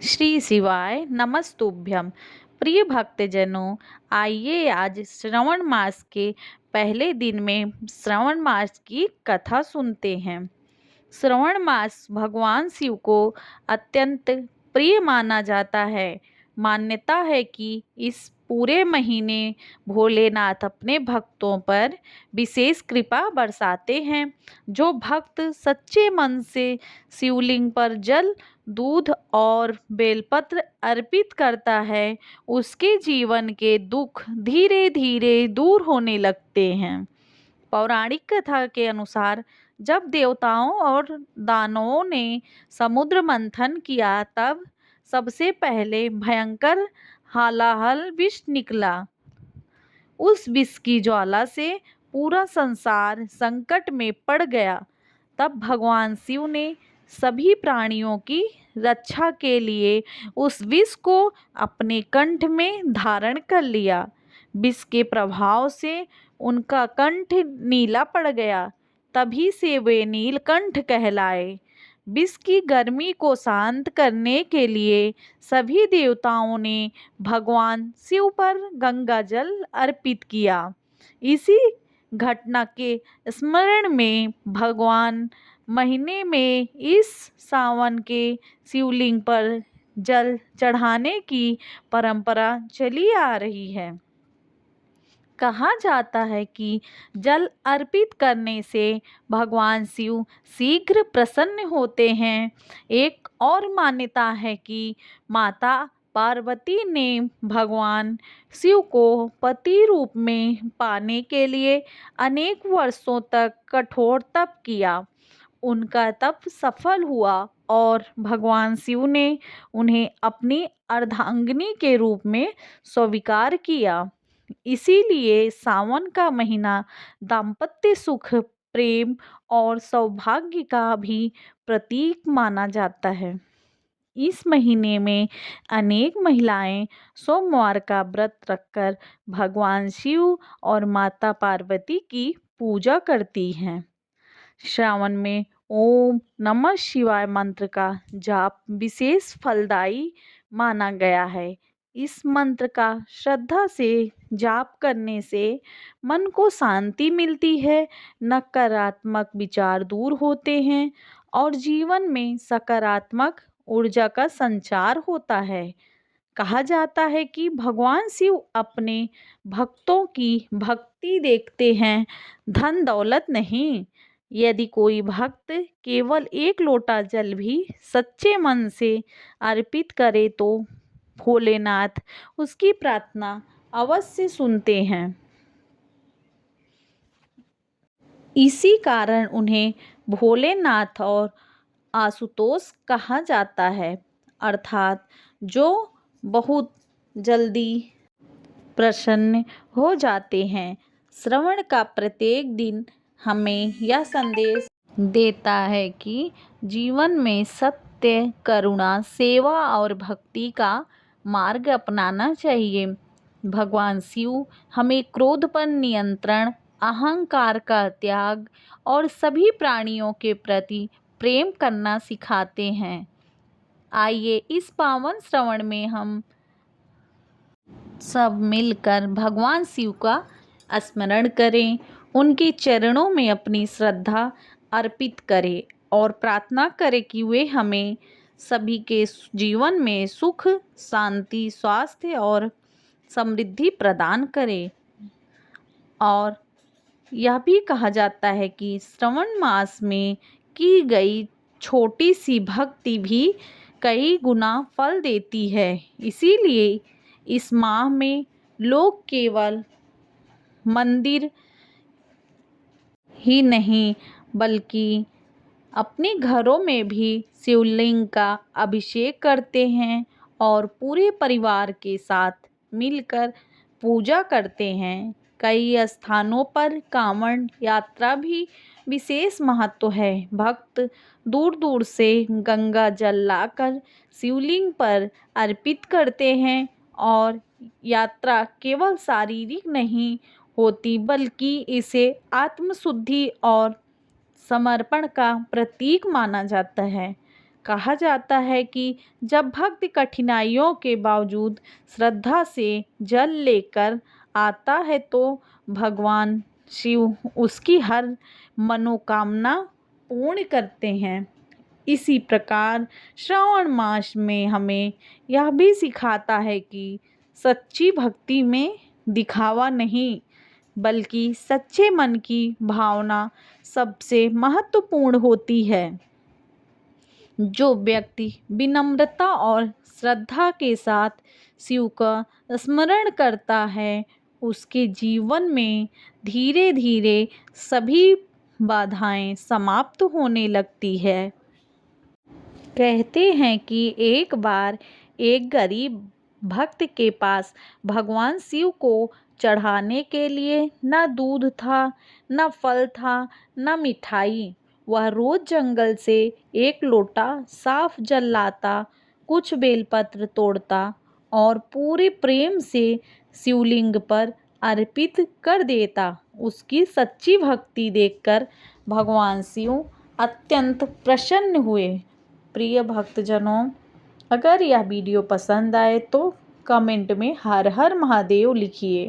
श्री शिवाय नमस्तुभ्यम। प्रिय भक्तजनों, आइए आज श्रवण मास के पहले दिन में श्रवण मास की कथा सुनते हैं। श्रवण मास भगवान शिव को अत्यंत प्रिय माना जाता है। मान्यता है कि इस पूरे महीने भोलेनाथ अपने भक्तों पर विशेष कृपा बरसाते हैं। जो भक्त सच्चे मन से शिवलिंग पर जल, दूध और बेलपत्र अर्पित करता है, उसके जीवन के दुख धीरे धीरे दूर होने लगते हैं। पौराणिक कथा के अनुसार जब देवताओं और दानवों ने समुद्र मंथन किया, तब सबसे पहले भयंकर हालाहल विष निकला। उस विष की ज्वाला से पूरा संसार संकट में पड़ गया। तब भगवान शिव ने सभी प्राणियों की रक्षा के लिए उस विष को अपने कंठ में धारण कर लिया। विष के प्रभाव से उनका कंठ नीला पड़ गया। तभी से वे नीलकंठ कहलाए। विष की गर्मी को शांत करने के लिए सभी देवताओं ने भगवान शिव पर गंगा जल अर्पित किया। इसी घटना के स्मरण में भगवान महीने में इस सावन के शिवलिंग पर जल चढ़ाने की परंपरा चली आ रही है। कहा जाता है कि जल अर्पित करने से भगवान शिव शीघ्र प्रसन्न होते हैं। एक और मान्यता है कि माता पार्वती ने भगवान शिव को पति रूप में पाने के लिए अनेक वर्षों तक कठोर तप किया। उनका तप सफल हुआ और भगवान शिव ने उन्हें अपनी अर्धांगिनी के रूप में स्वीकार किया। इसीलिए सावन का महीना दाम्पत्य सुख, प्रेम और सौभाग्य का भी प्रतीक माना जाता है। इस महीने में अनेक महिलाएं सोमवार का व्रत रखकर भगवान शिव और माता पार्वती की पूजा करती हैं। श्रावण में ओम नमः शिवाय मंत्र का जाप विशेष फलदायी माना गया है। इस मंत्र का श्रद्धा से जाप करने से मन को शांति मिलती है, नकारात्मक विचार दूर होते हैं और जीवन में सकारात्मक ऊर्जा का संचार होता है। कहा जाता है कि भगवान शिव अपने भक्तों की भक्ति देखते हैं, धन दौलत नहीं। यदि कोई भक्त केवल एक लोटा जल भी सच्चे मन से अर्पित करे तो भोलेनाथ उसकी प्रार्थना अवश्य सुनते हैं। इसी कारण उन्हें भोलेनाथ और आशुतोष कहा जाता है, अर्थात जो बहुत जल्दी प्रसन्न हो जाते हैं। श्रवण का प्रत्येक दिन हमें यह संदेश देता है कि जीवन में सत्य, करुणा, सेवा और भक्ति का मार्ग अपनाना चाहिए। भगवान शिव हमें क्रोध पर नियंत्रण, अहंकार का त्याग और सभी प्राणियों के प्रति प्रेम करना सिखाते हैं। आइए इस पावन श्रवण में हम सब मिलकर भगवान शिव का स्मरण करें, उनके चरणों में अपनी श्रद्धा अर्पित करें और प्रार्थना करें कि वे हमें सभी के जीवन में सुख, शांति, स्वास्थ्य और समृद्धि प्रदान करें। और यह भी कहा जाता है कि श्रवण मास में की गई छोटी सी भक्ति भी कई गुना फल देती है। इसीलिए इस माह में लोग केवल मंदिर ही नहीं बल्कि अपने घरों में भी शिवलिंग का अभिषेक करते हैं और पूरे परिवार के साथ मिलकर पूजा करते हैं। कई स्थानों पर कांवड़ यात्रा भी विशेष महत्व है। भक्त दूर दूर से गंगा जल लाकर शिवलिंग पर अर्पित करते हैं और यात्रा केवल शारीरिक नहीं होती बल्कि इसे आत्मशुद्धि और समर्पण का प्रतीक माना जाता है। कहा जाता है कि जब भक्त कठिनाइयों के बावजूद श्रद्धा से जल लेकर आता है तो भगवान शिव उसकी हर मनोकामना पूर्ण करते हैं। इसी प्रकार श्रावण मास में हमें यह भी सिखाता है कि सच्ची भक्ति में दिखावा नहीं, बल्कि सच्चे मन की भावना सबसे महत्वपूर्ण होती है। जो व्यक्ति विनम्रता और श्रद्धा के साथ शिव का स्मरण करता है, उसके जीवन में धीरे धीरे सभी बाधाएं समाप्त होने लगती है। कहते हैं कि एक बार एक गरीब भक्त के पास भगवान शिव को चढ़ाने के लिए न दूध था, न फल था, न मिठाई। वह रोज जंगल से एक लोटा साफ जल लाता, कुछ बेलपत्र तोड़ता और पूरे प्रेम से शिवलिंग पर अर्पित कर देता। उसकी सच्ची भक्ति देखकर भगवान शिव अत्यंत प्रसन्न हुए। प्रिय भक्तजनों, अगर यह वीडियो पसंद आए तो कमेंट में हर हर महादेव लिखिए।